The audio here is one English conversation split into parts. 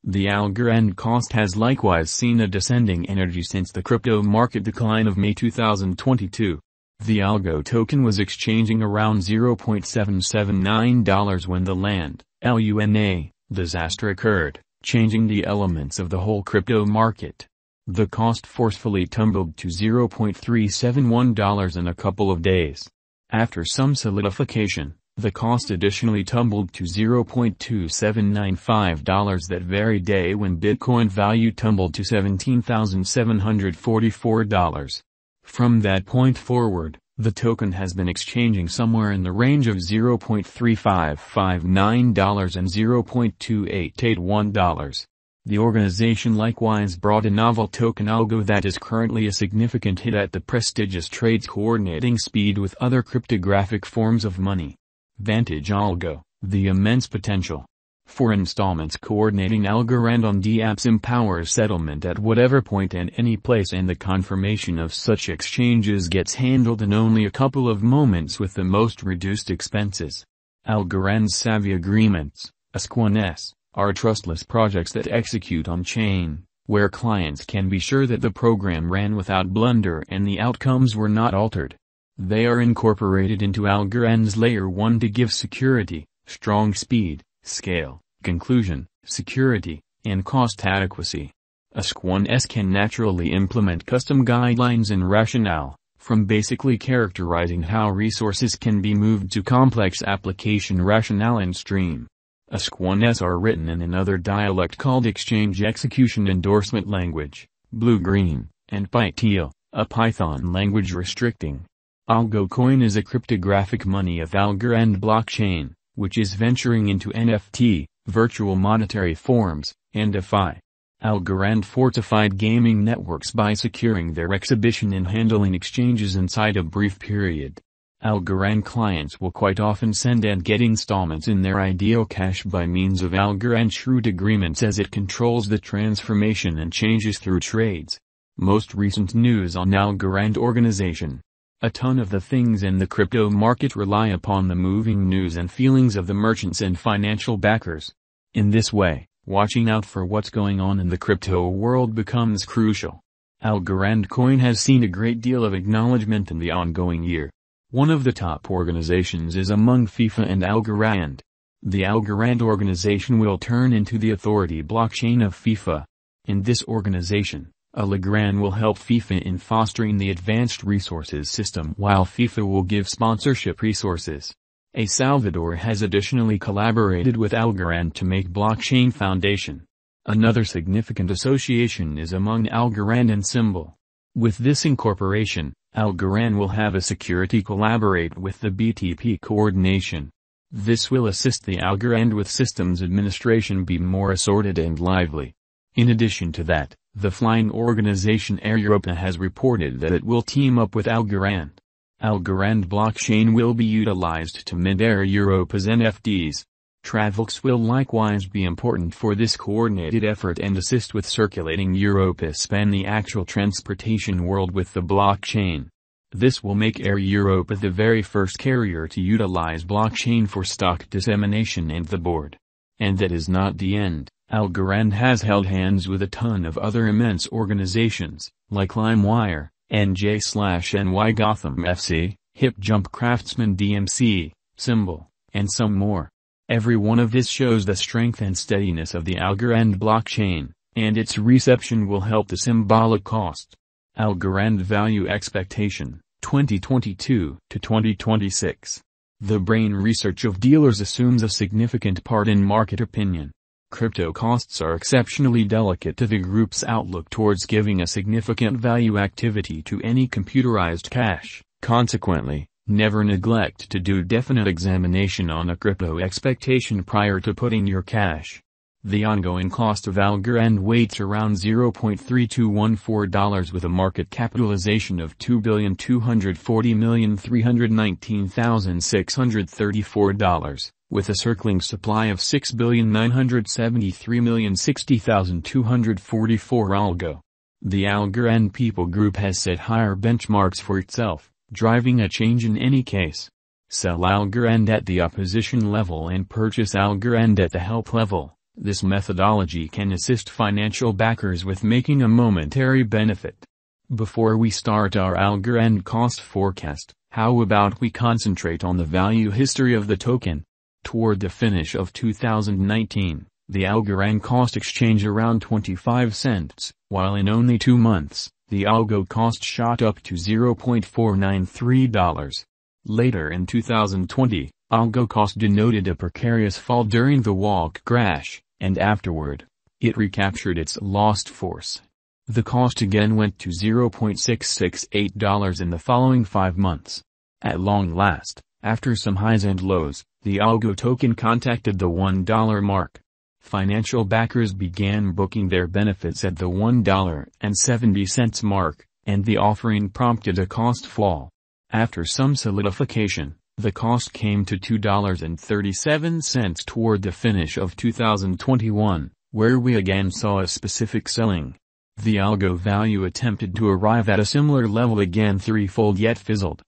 The Algorand cost has likewise seen a descending energy since the crypto market decline of May 2022. The ALGO token was exchanging around $0.779 when the LUNA disaster occurred, changing the elements of the whole crypto market. The cost forcefully tumbled to $0.371 in a couple of days. After some solidification, the cost additionally tumbled to $0.2795 that very day when Bitcoin value tumbled to $17,744. From that point forward, the token has been exchanging somewhere in the range of $0.3559 and $0.2881. The organization likewise brought a novel token ALGO that is currently a significant hit at the prestigious trades coordinating speed with other cryptographic forms of money. Vantage ALGO, the immense potential for installments coordinating Algorand on dApps empowers settlement at whatever point and any place, and the confirmation of such exchanges gets handled in only a couple of moments with the most reduced expenses. Algorand's savvy agreements, ALGOs, are trustless projects that execute on-chain, where clients can be sure that the program ran without blunder and the outcomes were not altered. They are incorporated into Algorand's Layer 1 to give security, strong speed, scale, conclusion, security, and cost adequacy. ALGOs can naturally implement custom guidelines and rationale, from basically characterizing how resources can be moved to complex application rationale and stream. ALGOs are written in another dialect called Exchange Execution Endorsement Language, Blue-Green, and Python, a Python language restricting. ALGO coin is a cryptographic money of Algorand blockchain, which is venturing into NFT, virtual monetary forms, and DeFi. Algorand fortified gaming networks by securing their exhibition and handling exchanges inside a brief period. Algorand clients will quite often send and get installments in their ideal cash by means of Algorand shrewd agreements, as it controls the transformation and changes through trades. Most recent news on Algorand organization. A ton of the things in the crypto market rely upon the moving news and feelings of the merchants and financial backers. In this way, watching out for what's going on in the crypto world becomes crucial. Algorand coin has seen a great deal of acknowledgement in the ongoing year. One of the top organizations is among FIFA and Algorand. The Algorand organization will turn into the authority blockchain of FIFA. In this organization, ALGORand will help FIFA in fostering the advanced resources system, while FIFA will give sponsorship resources. El Salvador has additionally collaborated with Algorand to make Blockchain Foundation. Another significant association is among Algorand and Symbol. With this incorporation, Algorand will have a security collaborate with the BTP coordination. This will assist the Algorand with systems administration be more assorted and lively. In addition to that, the flying organization Air Europa has reported that it will team up with Algorand. Algorand blockchain will be utilized to mint Air Europa's NFTs. Travix will likewise be important for this coordinated effort and assist with circulating Europa span the actual transportation world with the blockchain. This will make Air Europa the very first carrier to utilize blockchain for stock dissemination and the board. And that is not the end. Algorand has held hands with a ton of other immense organizations, like LimeWire, NJ/NY Gotham FC, Hip Jump Craftsman DMC, Symbol, and some more. Every one of this shows the strength and steadiness of the Algorand blockchain, and its reception will help the symbolic cost. Algorand Value Expectation, 2022 to 2026. The brain research of dealers assumes a significant part in market opinion. Crypto costs are exceptionally delicate to the group's outlook towards giving a significant value activity to any computerized cash. Consequently, never neglect to do definite examination on a crypto expectation prior to putting your cash. The ongoing cost of Algorand weights around $0.3214 with a market capitalization of $2,240,319,634. With a circling supply of 6,973,060,244 ALGO. The Algorand People Group has set higher benchmarks for itself, driving a change in any case. Sell Algorand at the opposition level and purchase Algorand at the help level. This methodology can assist financial backers with making a momentary benefit. Before we start our Algorand cost forecast, how about we concentrate on the value history of the token? Toward the finish of 2019, the Algorand cost exchanged around 25 cents, while in only 2 months, the ALGO cost shot up to $0.493. Later in 2020, ALGO cost denoted a precarious fall during the walk crash, and afterward, it recaptured its lost force. The cost again went to $0.668 in the following 5 months. At long last, after some highs and lows, the ALGO token contacted the $1 mark. Financial backers began booking their benefits at the $1.70 mark, and the offering prompted a cost fall. After some solidification, the cost came to $2.37 toward the finish of 2021, where we again saw a specific selling. The ALGO value attempted to arrive at a similar level again threefold yet fizzled.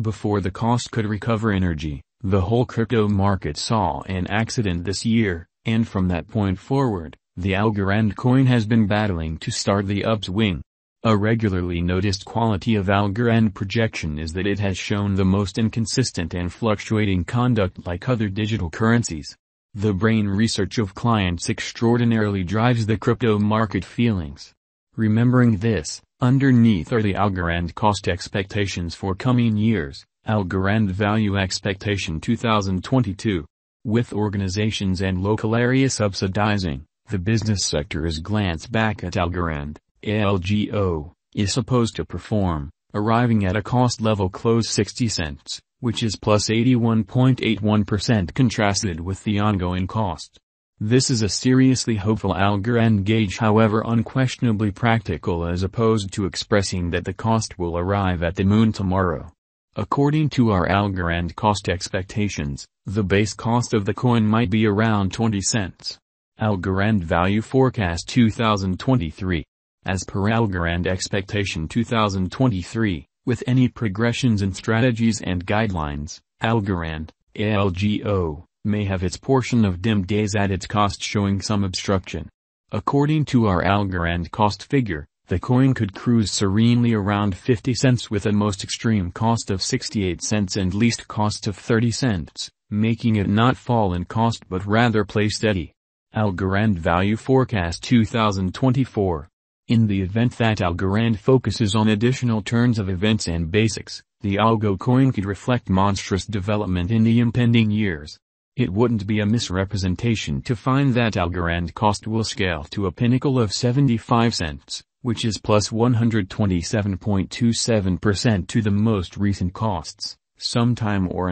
Before the cost could recover energy, the whole crypto market saw an accident this year, and from that point forward, the Algorand coin has been battling to start the upswing. A regularly noticed quality of Algorand projection is that it has shown the most inconsistent and fluctuating conduct like other digital currencies. The brain research of clients extraordinarily drives the crypto market feelings. Remembering this, underneath are the Algorand cost expectations for coming years, Algorand value expectation 2022. With organizations and local area subsidizing, the business sector's glance back at Algorand, ALGO, is supposed to perform, arriving at a cost level close 60 cents, which is plus 81.81% contrasted with the ongoing cost. This is a seriously hopeful Algorand gauge, however unquestionably practical, as opposed to expressing that the cost will arrive at the moon tomorrow. According to our Algorand cost expectations, the base cost of the coin might be around 20 cents. Algorand value forecast 2023. As per Algorand expectation 2023, with any progressions in strategies and guidelines, Algorand, ALGO, may have its portion of dim days at its cost showing some obstruction. According to our Algorand cost figure, the coin could cruise serenely around 50 cents with a most extreme cost of 68 cents and least cost of 30 cents, making it not fall in cost but rather play steady. Algorand value forecast 2024. In the event that Algorand focuses on additional turns of events and basics, the ALGO coin could reflect monstrous development in the impending years. It wouldn't be a misrepresentation to find that Algorand cost will scale to a pinnacle of 75 cents, which is plus 127.27% to the most recent costs, sometime or